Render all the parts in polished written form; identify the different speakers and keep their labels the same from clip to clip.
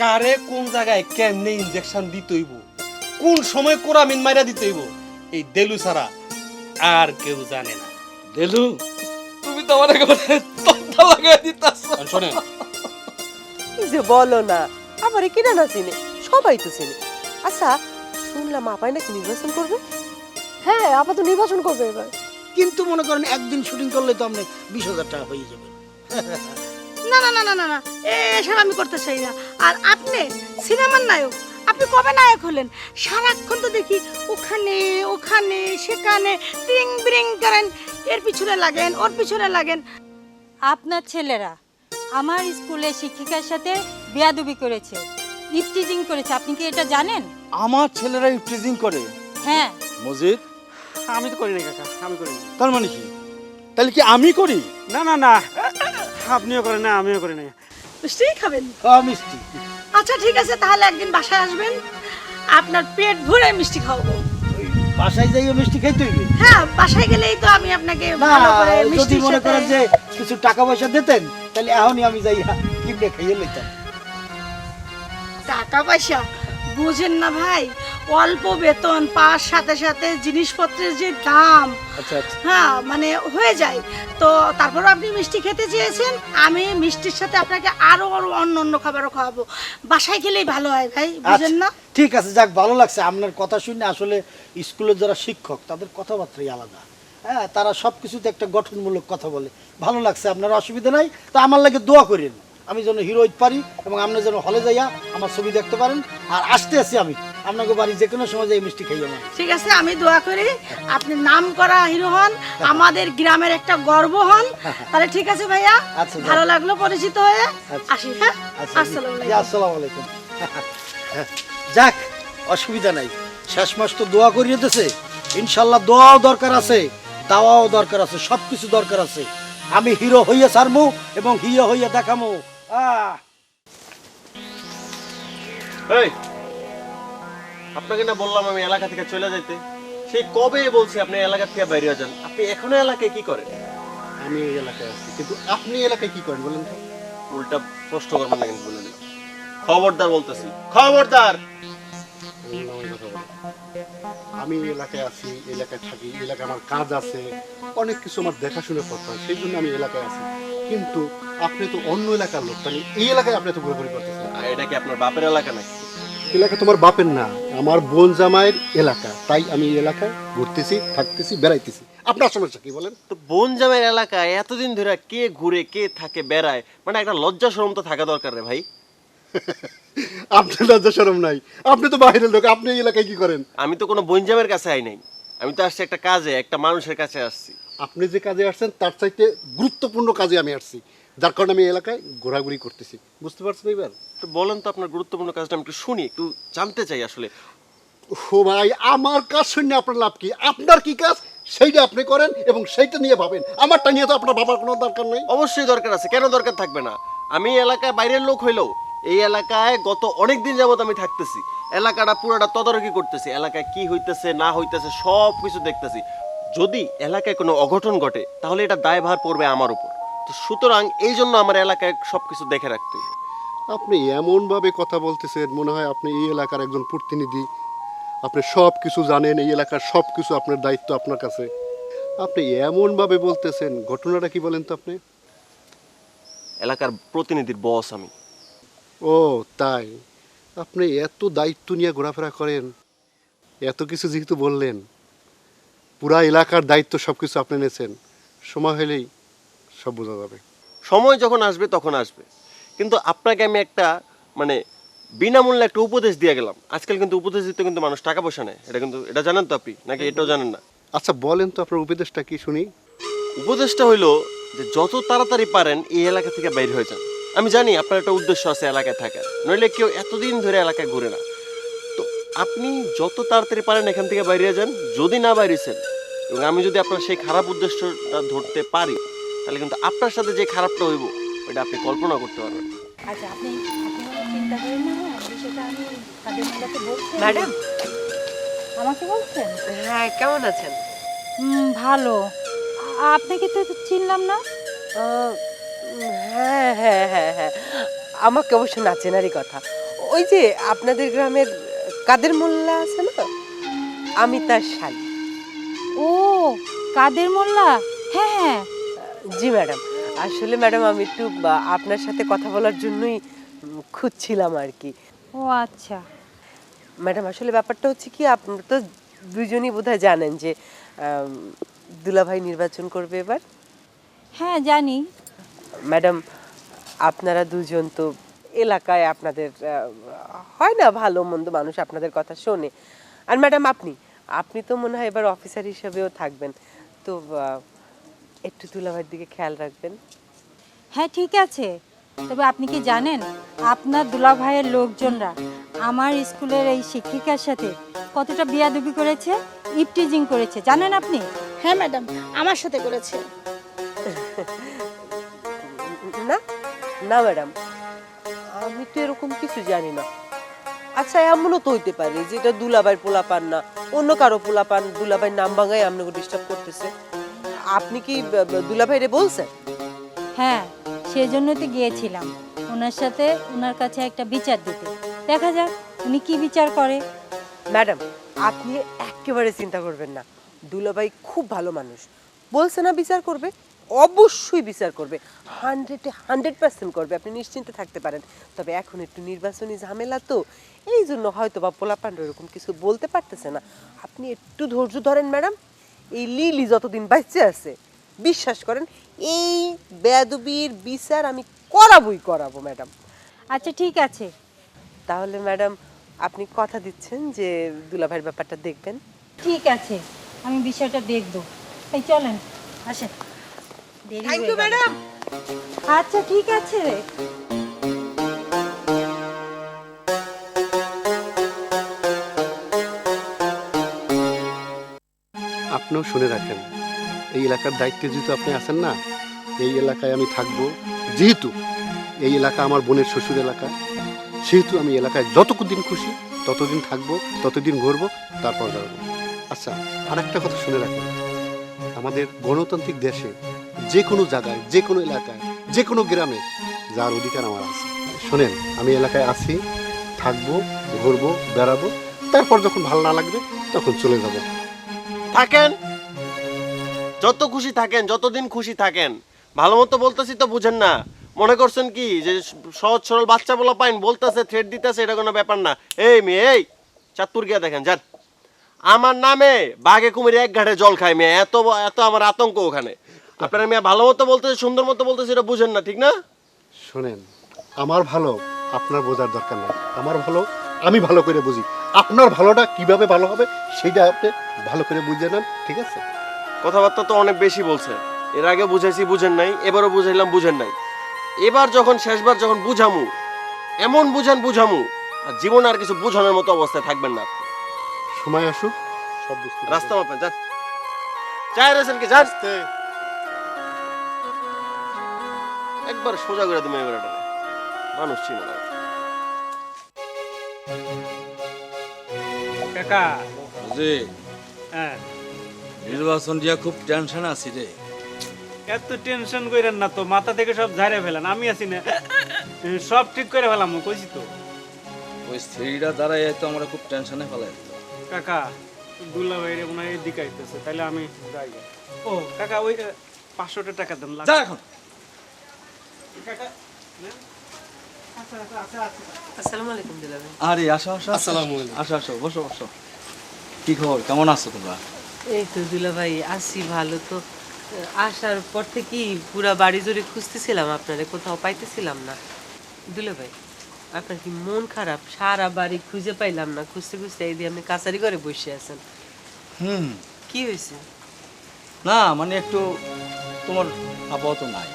Speaker 1: কারে কোন জায়গায় কেমনে ইনজেকশন দিতে হইব, কোন সময় কোরামিন মাইরা দিতে হইব, এই দেলু ছাড়া আর কেউ জানে না।
Speaker 2: দেলু, তুমি তো আমার একেবারে তক্তা লাগাই দিতাছ।
Speaker 1: শোনেন,
Speaker 3: কি যে বলো না, আমার কিনা না চিনে, সবাই তো চিনে। আচ্ছা, শুনলাম আপাই নাকি নির্বাচন করবে?
Speaker 4: হ্যাঁ, আপা তো নির্বাচন করবে এবার।
Speaker 5: কিন্তু মনে করেন একদিন শুটিং করলে তো আপনি 20,000 টাকা হয়ে যাবে।
Speaker 6: না না না না না না, এসব আমি করতে চাই না। আর আপনি সিনেমার নায়ক, আপনি কবে নায়ক হলেন? সারাক্ষণ তো দেখি ওখানে ওখানে সেখানে টিং বিরিং করেন, এর পিছনে লাগেন ওর পিছনে লাগেন।
Speaker 7: আপনার ছেলেরা আমার স্কুলে শিক্ষিকার সাথে বেয়াদবি করেছে, ইফটিজিং করেছে, আপনি কি এটা জানেন?
Speaker 2: আমার ছেলেরা ইফটিজিং করে?
Speaker 7: হ্যাঁ।
Speaker 2: মজিদ,
Speaker 8: আমি তো করি না কাকা, আমি করি না।
Speaker 2: তার মানে কি? তাহলে কি আমি করি?
Speaker 8: না না না, আপনিও করেন না, আমিও করি না।
Speaker 6: মিষ্টি খাবেন?
Speaker 5: মিষ্টি।
Speaker 6: আচ্ছা ঠিক আছে, তাহলে একদিন বাসায় আসবেন, আপনার পেট ভরে মিষ্টি খাওয়াবো।
Speaker 5: বাসায় যাইও মিষ্টি খাইতে হইবে?
Speaker 6: হ্যাঁ, বাসায় গেলেই তো আমি আপনাকে
Speaker 5: না,
Speaker 6: ভালো করে
Speaker 5: যদি
Speaker 6: মিষ্টির
Speaker 5: মনে
Speaker 6: সাথে।
Speaker 5: করেন যে কিছু টাকা পয়সা দিতেন তাহলে এখনই আমি যাই কিনে খাইয়ে লইতাম।
Speaker 6: টাকা পয়সা বুঝেন না ভাই, অল্প বেতন পাওয়ার সাথে সাথে জিনিসপত্রের যে দাম,
Speaker 5: আচ্ছা আচ্ছা,
Speaker 6: হ্যাঁ মানে হয়ে যায়। তো তারপরও আপনি মিষ্টি খেতে চেয়েছেন, আমি মিষ্টির সাথে আপনাকে আরো আরো অন্য অন্য খাবারও খাওয়াবো। বাসায় গেলেই ভালো হয় ভাই, বুঝেন না?
Speaker 5: আচ্ছা, ঠিক আছে, যাক ভালো লাগছে আপনার কথা শুনে। আসলে স্কুলের যারা শিক্ষক তাদের কথাবার্তাই আলাদা। হ্যাঁ, তারা সব কিছুতে একটা গঠনমূলক কথা বলে, ভালো লাগছে। আপনার অসুবিধা নাই, তো আমার লাগে দোয়া করেন আমি যেন হিরো হইতে পারি এবং আপনি যেন হলে যাইয়া আমার ছবি দেখতে পারেন। আর আসতে আসি আমি আপনাকে বাড়ি যে কোনো সময় যাই মিষ্টি খাইয়ে নেব।
Speaker 6: ঠিক আছে, আমি দোয়া করি আপনি নাম করা হিরো হন, আমাদের গ্রামের একটা গর্ব হন। তাহলে ঠিক আছে ভাইয়া,
Speaker 5: আচ্ছা,
Speaker 6: ভালো লাগলো পরিচিত হয়ে।
Speaker 5: আচ্ছা।
Speaker 6: আসি, হ্যাঁ,
Speaker 5: আচ্ছা,
Speaker 6: আসসালামু
Speaker 5: জি,
Speaker 6: আলাইকুম।
Speaker 5: আসসালামু আলাইকুম। যাক, অসুবিধা নাই। শেষ মাস তো দোয়া করিয়ে দিতেছে, ইনশাল্লাহ দোয়াও দরকার আছে, দাওয়াও দরকার আছে, সবকিছু দরকার আছে। আমি হিরো হইয়া ছাড়মু এবং হিরো হইয়া দেখামু।
Speaker 9: এই, আপনাকে না বললাম আমি এলাকা থেকে চলে যাইতে? সেই কবে বলছি আপনি এলাকা থেকে বাইরে যান, আপনি এখনো এলাকায় কি করেন?
Speaker 2: আমি এই এলাকায় আছি, কিন্তু আপনি এলাকায় কি করেন বলেন তো?
Speaker 9: উল্টা প্রশ্ন করবেন না কিন্তু বলে দিলাম। খবরদার বলতেছি, খবরদার।
Speaker 2: আমি এই এলাকায় আছি, এলাকায় থাকি, এলাকায় আমার কাজ আছে, অনেক কিছু আমার দেখাশোনা করতে হয়, সেই জন্য আমি এলাকায় আছি। কিন্তু আপনি তো অন্য এলাকার লোক, তাহলে এই এলাকায় আপনি তো ঘোরাঘুরি করতেছেন।
Speaker 9: আর এটা কি আপনার বাপের এলাকা নাকি?
Speaker 2: এলাকা তোমার বাপের না, আমার বোন জামাইয়ের এলাকা, তাই আমি এই এলাকায় ঘুরতেছি, থাকতেছি, বেড়াইতেছি। আপনার সমস্যা কি বলেন?
Speaker 9: তো বোন জামের এলাকায় এতদিন ধরে কে ঘুরে কে থাকে বেড়ায়, মানে একটা লজ্জা শরম তো থাকা দরকার রে ভাই।
Speaker 2: আপনার লজ্জা শরম নাই? আপনি তো বাইরের লোক, আপনি এই এলাকায় কি করেন?
Speaker 9: আমি তো কোনো বোন জামের কাছে আই নাই, আমি তো আসছি একটা কাজে, একটা মানুষের কাছে আসছি।
Speaker 2: আপনি যে কাজে আসছেন তার চাইতে গুরুত্বপূর্ণ কাজে আমি আসছি, যার কারণে আমি এই এলাকায় ঘোরাঘুরি করতেছি। বুঝতে পারছেন এবার?
Speaker 9: তো বলেন তো আপনার গুরুত্বপূর্ণ কাজটা আমি একটু শুনি, একটু জানতে চাই আসলে।
Speaker 2: ও ভাই, আমার কাজ শুনে আপনার লাভ কি? আপনার কি কাজ সেইটা আপনি করেন এবং সেইটা নিয়ে ভাবেন, আমারটা নিয়ে তো আপনার ভাবার কোনো দরকার নেই।
Speaker 9: অবশ্যই দরকার আছে, কেন দরকার থাকবে না? আমি এই এলাকায় বাইরের লোক হইলেও এই এলাকায় গত অনেক দিন যাবত আমি থাকতেছি, এলাকাটা পুরোটা তদারকি করতেছি, এলাকায় কি হইতেছে না হইতেছে সব কিছু দেখতেছি। যদি এলাকায় কোনো অঘটন ঘটে তাহলে এটা দায়ভার পড়বে আমার উপর। তো সুতরাং এই জন্য আমার এলাকায় সবকিছু দেখে রাখতে হবে।
Speaker 2: আপনি এমনভাবে কথা বলতেছেন, মনে হয় আপনি এই এলাকার একজন প্রতিনিধি, আপনি সব কিছু জানেন, এই এলাকার সব কিছু আপনার দায়িত্ব আপনার কাছে। আপনি এমনভাবে বলতেছেন, ঘটনাটা কি বলেন তো আপনি?
Speaker 9: এলাকার প্রতিনিধির বস আমি।
Speaker 2: ও তাই? আপনি এত দায়িত্ব নিয়ে ঘোরাফেরা করেন, এত কিছু যেহেতু বললেন, পুরা এলাকার দায়িত্ব সব কিছু আপনি নিয়েছেন, সময় হলেই সব বোঝা যাবে।
Speaker 9: সময় যখন আসবে তখন আসবে, কিন্তু আপনাকে আমি একটা মানে বিনামূল্যে একটা উপদেশ দিয়ে গেলাম। আজকাল কিন্তু উপদেশ দিতে কিন্তু মানুষ টাকা পয়সা নেয়, এটা কিন্তু এটা জানেন তো আপনি, নাকি এটাও জানেন না?
Speaker 2: আচ্ছা বলেন তো আপনার উপদেশটা কি শুনি।
Speaker 9: উপদেশটা হইলো যে যত তাড়াতাড়ি পারেন এই এলাকা থেকে বাইরে হয়ে যান। আমি জানি আপনার একটা উদ্দেশ্য আছে এলাকায় থাকার, নইলে কেউ এতদিন ধরে এলাকায় ঘুরে না। তো আপনি যত তাড়াতাড়ি পারেন এখান থেকে বাইরে যান। যদি না বাইরেছেন এবং আমি যদি আপনার সেই খারাপ উদ্দেশ্যটা ধরতে পারি, তাহলে কিন্তু আপনার সাথে যে খারাপটা হইব ওইটা আপনি কল্পনা করতে পারবেন।
Speaker 7: আচ্ছা, আপনি চিন্তা করেন না, বিষয়টা আমি তাদের মধ্যে বলছি।
Speaker 3: ম্যাডাম,
Speaker 7: আমাকে বলছেন?
Speaker 3: হ্যাঁ, কেমন আছেন?
Speaker 7: ভালো। আপনাকে তো চিনলাম না।
Speaker 3: হ্যাঁ হ্যাঁ হ্যাঁ হ্যাঁ, আমাকে অবশ্য না চেনারই কথা। ওই যে আপনাদের গ্রামের কাদের মোল্লা আছে না, আমি তার শালী।
Speaker 7: ও কাদের মোল্লা, হ্যাঁ হ্যাঁ।
Speaker 3: জি ম্যাডাম, আসলে ম্যাডাম আমি একটু আপনার সাথে কথা বলার জন্যই খুঁজছিলাম আর কি।
Speaker 7: ও আচ্ছা।
Speaker 3: ম্যাডাম আসলে ব্যাপারটা হচ্ছে কি, আপনারা তো দুজনই বোধহয় জানেন যে দুলাভাই নির্বাচন করবে এবার।
Speaker 7: হ্যাঁ জানি।
Speaker 3: ম্যাডাম আপনারা দুজন তো এলাকায় আপনাদের হয় না ভালো মন্দ মানুষ আপনাদের কথা শোনে। আর ম্যাডাম আপনি তো মনে হয় এবার অফিসার হিসেবেও থাকবেন, তো একটু দুলাভাইয়ের দিকে খেয়াল রাখবেন।
Speaker 7: হ্যাঁ ঠিক আছে, তবে আপনি কি জানেন আপনার দুলাভাইয়ের লোকজনরা আমার স্কুলের এই শিক্ষিকার সাথে কতটা বিয়াদবি করেছে, ইপটিজিং করেছে জানেন আপনি?
Speaker 6: হ্যাঁ ম্যাডাম, আমার সাথে করেছে।
Speaker 3: না না ম্যাডাম, আমি তো এরকম কিছু জানি না। আচ্ছা এমনও তো হইতে পারে যে এটা দুলাভাইয়ের পোলাপান না, অন্য কারো পোলাপান দুলাভাইয়ের নাম ভাঙায় আপনাকে ডিস্টার্ব করতেছে। আপনি কি দুলাভাইরে বলছেন?
Speaker 7: হ্যাঁ সেজন্য তো গিয়েছিলাম ওনার সাথে, ওনার কাছে একটা বিচার দিতে। দেখা যাক উনি কি বিচার করে।
Speaker 3: ম্যাডাম আপনি একেবারে চিন্তা করবেন না, দুলাভাই খুব ভালো মানুষ, বলছে না বিচার করবে, অবশ্যই বিচার করবে, 100% করবে, আপনি নিশ্চিন্তে থাকতে পারেন। তবে এখন একটু নির্বাচনী ঝামেলা তো, এই জন্য হয়তো বা পোলাপান্ড এরকম কিছু বলতে পারতেছে না। আপনি একটু ধৈর্য ধরেন ম্যাডাম, এই লিলি যতদিন বাঁচতে আছে বিশ্বাস করেন এই বেয়াদবির বিচার আমি করাবো ম্যাডাম।
Speaker 7: আচ্ছা ঠিক আছে।
Speaker 3: তাহলে ম্যাডাম আপনি কথা দিচ্ছেন যে দুলাভাইয়ের ব্যাপারটা দেখবেন?
Speaker 7: ঠিক আছে, আমি বিষয়টা দেখব। এই চলেন আসেন।
Speaker 3: Thank you madam.
Speaker 7: আচ্ছা ঠিক আছে রে।
Speaker 2: আপনিও শুনে রাখেন, এই এলাকার দায়িত্বে যেহেতু আপনি আছেন না, এই এলাকায় আমি থাকবো। যেহেতু এই এলাকা আমার বোনের শ্বশুর এলাকা, সেহেতু আমি এলাকায় যতদিন খুশি ততদিন থাকবো, ততদিন ঘুরবো, তারপর যাবো। আচ্ছা আর একটা কথা শুনে রাখেন, আমাদের গণতান্ত্রিক দেশে যে কোনো জায়গায়, যে কোনো এলাকায়, যে কোনো গ্রামে যার অধিকার আমার আছে। শোনেন, আমি এলাকায় আছি, থাকবো, ঘুরবো, বেড়াবো, তারপর যখন ভালো না লাগবে তখন চলে যাবো।
Speaker 9: থাকেন, যত খুশি থাকেন, যতদিন খুশি থাকেন। ভালো মতো বলতেছি তো বুঝেন না? মনে করছেন কি যে সহজ সরল বাচ্চা বলা পাইন বলতেছে, থ্রেড দিতেছে, এটা কোনো ব্যাপার না। এই মেয়ে, এই চাঁদপুর গিয়া দেখেন যান, আমার নামে বাঘে কুমিরে এক ঘাটে জল খায় মেয়ে, এত এত আমার আতঙ্ক ওখানে। আপনারা মেয়ে ভালো মতো বলতেছে, সুন্দর মতো বলতেছে, এটা বুঝেন না, ঠিক না?
Speaker 2: শোনেন, আমার ভালো আপনার বোঝার দরকার নেই, আমার ভালো আমি ভালো করে বুঝি, আপনার ভালোটা কিভাবে ভালো হবে সেটা আপনি ভালো করে বুঝে নেন, ঠিক আছে?
Speaker 9: কথাবার্তা তো অনেক বেশি বলছে, এর আগে বুঝাইছি বুঝেন নাই, এবারও বুঝাইলাম বুঝেন নাই। এবার যখন শেষবার যখন বুঝামু, এমন বুঝামু আর জীবন আর কিছু বুঝানোর মতো অবস্থায় থাকবেন না।
Speaker 2: সময় আসুক সব বুঝতে পারবেন।
Speaker 9: রাস্তা মাপেন যান, চায় রয়েছেন কি যান, একবার সোজা করে তুমি এবার মানুষ ছিল না।
Speaker 8: কাকা
Speaker 10: জি,
Speaker 8: হ্যাঁ,
Speaker 10: নির্বাচন দিয়া খুব টেনশন আছি রে।
Speaker 8: এত টেনশন করেন না তো, মাথা থেকে সব ঝাড়ে ফেলেন, আমি আছি না, সব ঠিক করে ফেলাম, কইছি তো।
Speaker 10: ওই স্ত্রীটা দাঁড়াই তো আমরা খুব টেনশনে ফেলাই দিত।
Speaker 8: কাকা দুলা ভাইরে মনে হয় এদিকে আইতেছে, তাইলে আমি যাই। ও কাকা ওই 500 টাকা দেন
Speaker 10: যা এখন।
Speaker 8: কাকা
Speaker 3: আসসালামু আলাইকুম দুলাভাই।
Speaker 10: আরে আসো আসো আসসালামু আলাইকুম, আসো আসো, বসো বসো। কি খবর, কেমন আছো তোমরা?
Speaker 3: এই তো দুলাভাই আছি ভালো। তো আসার পর থেকেই পুরা বাড়ি জুড়ে খুঁজতেছিলাম আপনারে, কোথাও পাইতেছিলাম না। দুলাভাই আপনার কি মন খারাপ? সারা বাড়ি খুঁজে পাইলাম না, খুঁজতে খুঁজতে এই দিয়ে আপনি কাছারি করে বসে আছেন। কি হয়েছে?
Speaker 10: না মানে একটু তোমার আপাতত নাই।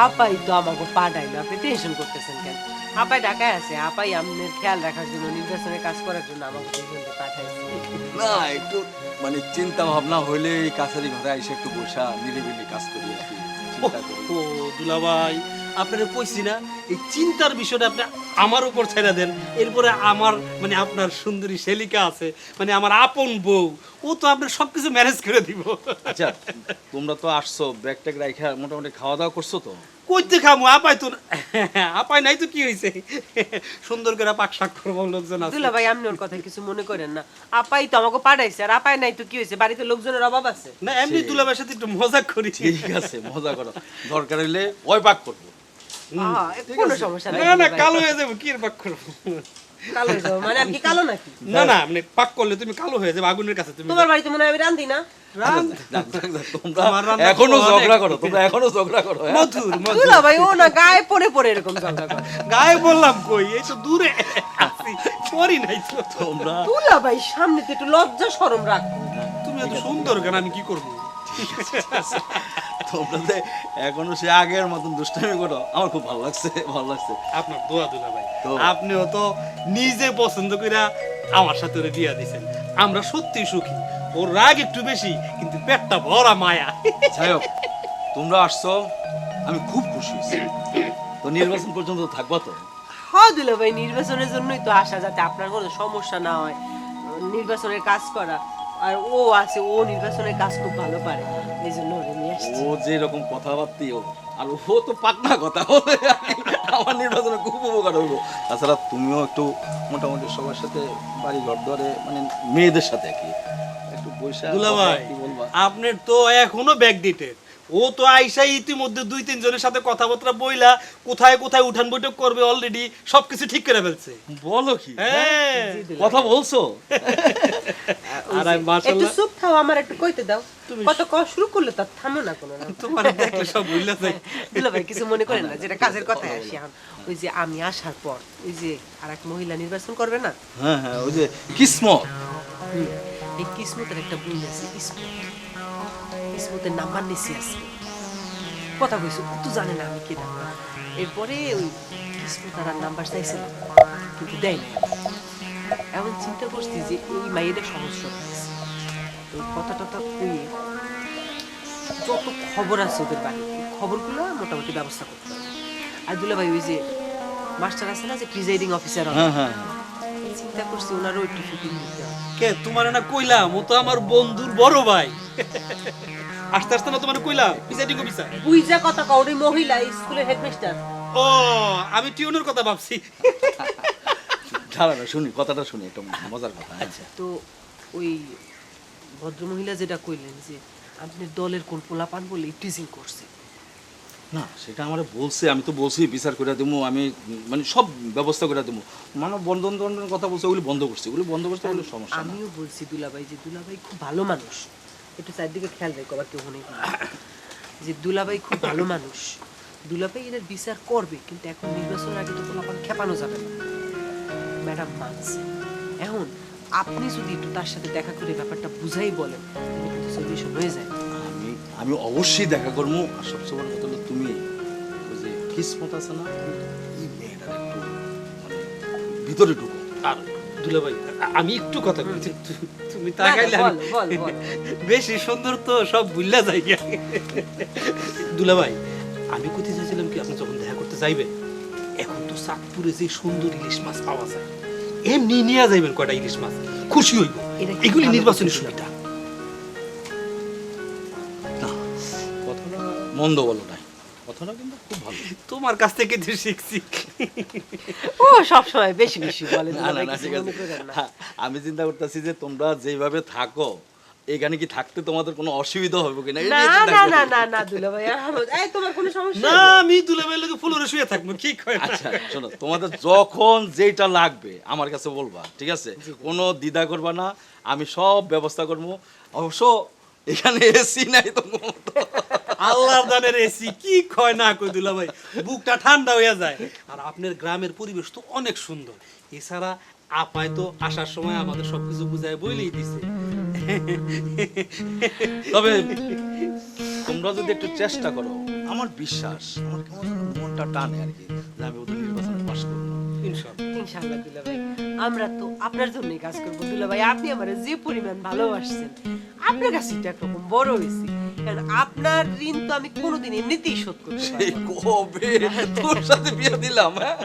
Speaker 3: আপাই তো আমাকে পাঠাই না, আপনি টেনশন করতেছেন কেন? আপাই ঢাকায় আছে, আপাই আপনার খেয়াল রাখার জন্য, নির্বাচনের কাজ করার জন্য আমাকে টেনশন পাঠাইছে।
Speaker 10: না একটু মানে চিন্তা ভাবনা হইলে এই কাছারি ঘরে এসে একটু বসা নিরিবিলি কাজ করি আর কি, চিন্তা করি।
Speaker 1: ও দুলাভাই, আপনারা কইছি না এই চিন্তার বিষয়টা আপনি আমার উপর ছেড়ে দেন। এরপরে আমার মানে আপনার সুন্দরী শেলিকা আছে, মানে আমার আপন বউ, ও তো আপনার সবকিছু ম্যানেজ করে দিব।
Speaker 10: আচ্ছা তোমরা তো আসছো, ব্যাগ ট্যাগ রাইখা মোটামুটি খাওয়া দাওয়া করছো তো?
Speaker 1: কইতে খামু আপাই তো আপাই নাই তো কি হইছে সুন্দর করে পাক শাক করবো লোকজন আছে
Speaker 3: দুলা ভাই আপনি ওর কথা কিছু মনে করেন না, আপাই তো আমাকে পাঠাইছে, আর আপাই নাই তো কি হয়েছে, বাড়িতে লোকজনের অভাব আছে।
Speaker 1: না এমনি দুলাভাইয়ের সাথে একটু মজা করি
Speaker 10: ঠিক আছে, মজা করো, দরকার হইলে ওই পাক করবো।
Speaker 3: কোনো সমস্যা নাই।
Speaker 1: না না কালো হয়ে যাবো কি আর পাক করবো
Speaker 3: কালো হয়ে যাবো মানে আপনি কালো নাকি?
Speaker 1: না না আপনি পাক করলে তুমি কালো হয়ে যাবে আগুনের কাছে তুমি
Speaker 3: তোমার বাড়িতে মনে হয় আমি রান্ধি না?
Speaker 10: যাক, তোমরা
Speaker 1: আমার রান্না
Speaker 10: এখনো
Speaker 1: তো
Speaker 10: ঝগড়া
Speaker 1: অনেক-
Speaker 10: করো, তোমরা এখনো ঝগড়া করো, হ্যাঁ?
Speaker 1: মধুর মধুর
Speaker 3: দুলা ভাই ও না গায়ে পড়ে পড়ে এরকম ঝগড়া করে।
Speaker 1: গায়ে বললাম কই এই তো দূরে আছি করি নাই তো
Speaker 10: তোমরা
Speaker 3: দুলা ভাই সামনে তো একটু লজ্জা শরম রাখ।
Speaker 1: তুমি এত সুন্দর কেন আমি কি করবো
Speaker 10: তোমরা যে এখনো সে আগের মতন দুষ্টামি করো, আমার খুব ভালো লাগছে, ভালো লাগছে।
Speaker 1: আপনার দোয়া দুলা ভাই
Speaker 10: তো?
Speaker 1: আপনিও তো নিজে পছন্দ কইরা আমার সাথে ওরে বিয়া দিছেন আমরা সত্যি সুখী ওর রাগ একটু বেশি কিন্তু পেটটা ভরা মায়া
Speaker 10: যাই হোক, তোমরা আসছো, আমি খুব খুশি হয়েছি। তো নির্বাচন পর্যন্ত থাকবা তো?
Speaker 3: হ্যাঁ দুলা ভাই নির্বাচনের জন্যই তো আসা, যাতে আপনার কোনো সমস্যা না হয়, নির্বাচনের কাজ করা। আর ও আছে, ও নির্বাচনের কাজ খুব ভালো পারে, এই জন্য ওরে নিয়ে আসছি।
Speaker 10: ও যে রকম কথাবার্তি, ও আর ও তো পাকনা কথা বলে, আমার নির্বাচনে খুব উপকার হলো। তাছাড়া তুমিও একটু মোটামুটি সবার সাথে বাড়ি ঘর ধরে, মানে মেয়েদের সাথে কি একটু পয়সা
Speaker 1: দুলা ভাই
Speaker 10: কি বলবা?
Speaker 1: আপনার তো এখনো ব্যাক ডেটেড ও তো আইসা ইতিমধ্যে 2-3 জনের সাথে কথাবার্তা বইলা কোথায় কোথায় উঠান বৈঠক করবে অলরেডি সবকিছু ঠিক করে ফেলছে
Speaker 10: বলো কি,
Speaker 1: হ্যাঁ
Speaker 10: কথা বলছো?
Speaker 1: আর আমি
Speaker 3: একটু
Speaker 1: মাশাআল্লাহ
Speaker 3: চুপ থাও, আমার একটু কইতে দাও। কত কষ্ট শুরু করলে তার থামো না কোনো না।
Speaker 1: তোমার দেখলে সব ভুলে যায়
Speaker 3: দুলা ভাই কিছু মনে করেন না, যেটা কাজের কথায় আসি এখন। ওই যে আমি আসার পর ওই যে আরেক মহিলা নির্বাচন করবে না,
Speaker 10: হ্যাঁ হ্যাঁ, ওই যে কিসমত।
Speaker 3: এই কিসমতের একটা বোন আছে, কিসমতের নাম্বার নিছি আছে, কথা কইছো তো জানে না আমি কেটা। এরপরে ওই কিসমত আর নাম্বার চাইছে না, কিন্তু দেয় না। এমন চিন্তা করছি যে এই মাইয়েদের সমস্যা হয়েছে, ওই কথা টথা কইয়ে যত খবর আছে ওদের বাড়ি, এই খবরগুলো মোটামুটি ব্যবস্থা করতে হবে। আর দুলা ভাই ওই যে মাস্টার আছে না, যে প্রিজাইডিং অফিসার,
Speaker 10: হ্যাঁ হ্যাঁ,
Speaker 3: চিন্তা করছি ওনারও একটু ছুটি দিতে হবে।
Speaker 1: কে তোমার না কইলাম ও তো আমার বন্ধুর বড় ভাই আস্তে আস্তে না তোমার কইলাম প্রিসাইডিং অফিসার
Speaker 3: বুইজা কথা কওরি মহিলা স্কুলের হেডমাস্টার।
Speaker 1: ও আমি টিউনের কথা ভাবছি
Speaker 10: দাঁড়া না, শুনি কথাটা, শুনি একটা মজার কথা। আচ্ছা,
Speaker 3: তো ওই ভদ্রমহিলা যেটা কইলেন যে আপনি দলের কোন পোলাপান বলে টিজিং করছে,
Speaker 10: না সেটা আমার বলছে, আমি তো বলছি বিচার করে দেবো, আমি মানে সব ব্যবস্থা করে দেবো। মানে বন্ধন টন্ধনের কথা বলছে, ওগুলি বন্ধ করছে, ওগুলি বন্ধ করতে বলে সমস্যা না।
Speaker 3: আমিও বলছি দুলাভাই যে দুলাভাই খুব ভালো মানুষ, একটু চারদিকে খেয়াল রেখো, আবার কেউ নেই, যে দুলাভাই খুব ভালো মানুষ, দুলাভাই এর বিচার করবে, কিন্তু এখন নির্বাচনের আগে তো পোলাপান খেপানো যাবে না। ম্যাডাম মানছে, এখন আপনি যদি একটু তার সাথে দেখা করে ব্যাপারটা বুঝাই বলেন, তাহলে কিন্তু সলিউশন হয়ে যায়।
Speaker 10: আমি অবশ্যই দেখা করবো। আর সবচেয়ে বড় কথা হলো তুমি ওই যে কিসমত আছে না, এই মেয়েটার একটু মানে ভিতরে ঢুকো।
Speaker 1: আর দুলাভাই আমি একটু কথা বলছি তুমি
Speaker 3: না,
Speaker 1: তাকাইলে
Speaker 3: বল, বল, বল।
Speaker 1: বেশি সুন্দর তো সব ভুললা যাই দুলাভাই আমি কোথায় চাইছিলাম কি আপনি যখন দেখা করতে যাইবেন, এখন তো চাঁদপুরে যে সুন্দর ইলিশ মাছ পাওয়া যায়, এমনি নিয়ে যাইবেন কয়টা ইলিশ মাছ, খুশি হইব।
Speaker 3: এটা কি
Speaker 1: এগুলি
Speaker 3: ভালো
Speaker 1: নির্বাচনের
Speaker 3: কথা
Speaker 1: সুবিধা।
Speaker 10: না কথাটা মন্দ বলো নাই, কথাটা কিন্তু খুব ভালো।
Speaker 1: তোমার কাছ থেকে যে শিখছি
Speaker 3: ও সব সময় বেশি বেশি বলে,
Speaker 10: না না
Speaker 3: দুলাভাই
Speaker 10: না,
Speaker 3: কিছু
Speaker 10: ঠিক
Speaker 3: মনে করেন না।
Speaker 10: আছে। আমি চিন্তা করতেছি যে তোমরা যেভাবে থাকো এখানে কি থাকতে তোমাদের কোনো অসুবিধা হবে কিনা, এই
Speaker 3: না
Speaker 10: নিয়ে চিন্তা
Speaker 3: না
Speaker 10: করি।
Speaker 3: না না না দুলাভাই, এই তোমার কোনো সমস্যা
Speaker 1: না
Speaker 3: নেই?
Speaker 1: আমি দুলাভাইয়ের লগে ফুলরে শুয়ে থাকবো কি কয় না?
Speaker 10: আচ্ছা শোনো, তোমাদের যখন যেটা লাগবে আমার কাছে বলবা, ঠিক আছে? কোনো দ্বিধা করবা না, আমি সব ব্যবস্থা করবো। অবশ্য এখানে এসি নাই তো,
Speaker 1: আল্লাহর দানের এসি কি কয় না কই দুলাভাই, বুকটা ঠান্ডা হয়ে যায়। আর আপনার গ্রামের পরিবেশ তো অনেক সুন্দর, এছাড়া আপায় তো আসার সময় আমাদের সবকিছু বুঝায় বইলেই দিছে।
Speaker 10: তবে তোমরা যদি একটু চেষ্টা করো, আমার বিশ্বাস, আমার কেমন যেন মনটা টানে আর কি, যে আমি ওদের নির্বাচনে পাশ করবো।
Speaker 1: ইনশাআল্লাহ
Speaker 3: ইনশাআল্লাহ দুলাভাই, আমরা তো আপনার জন্যই কাজ করবো দুলাভাই। আপনি আমারে যে পরিমাণ ভালোবাসছেন, আপনার কাছে তো একরকম বড় হয়েছি, কারণ আপনার ঋণ তো আমি কোনোদিন এমনিতেই শোধ করতে
Speaker 10: সেই
Speaker 3: পারবো না।
Speaker 10: কবে তোর সাথে বিয়ে দিলাম, হ্যাঁ?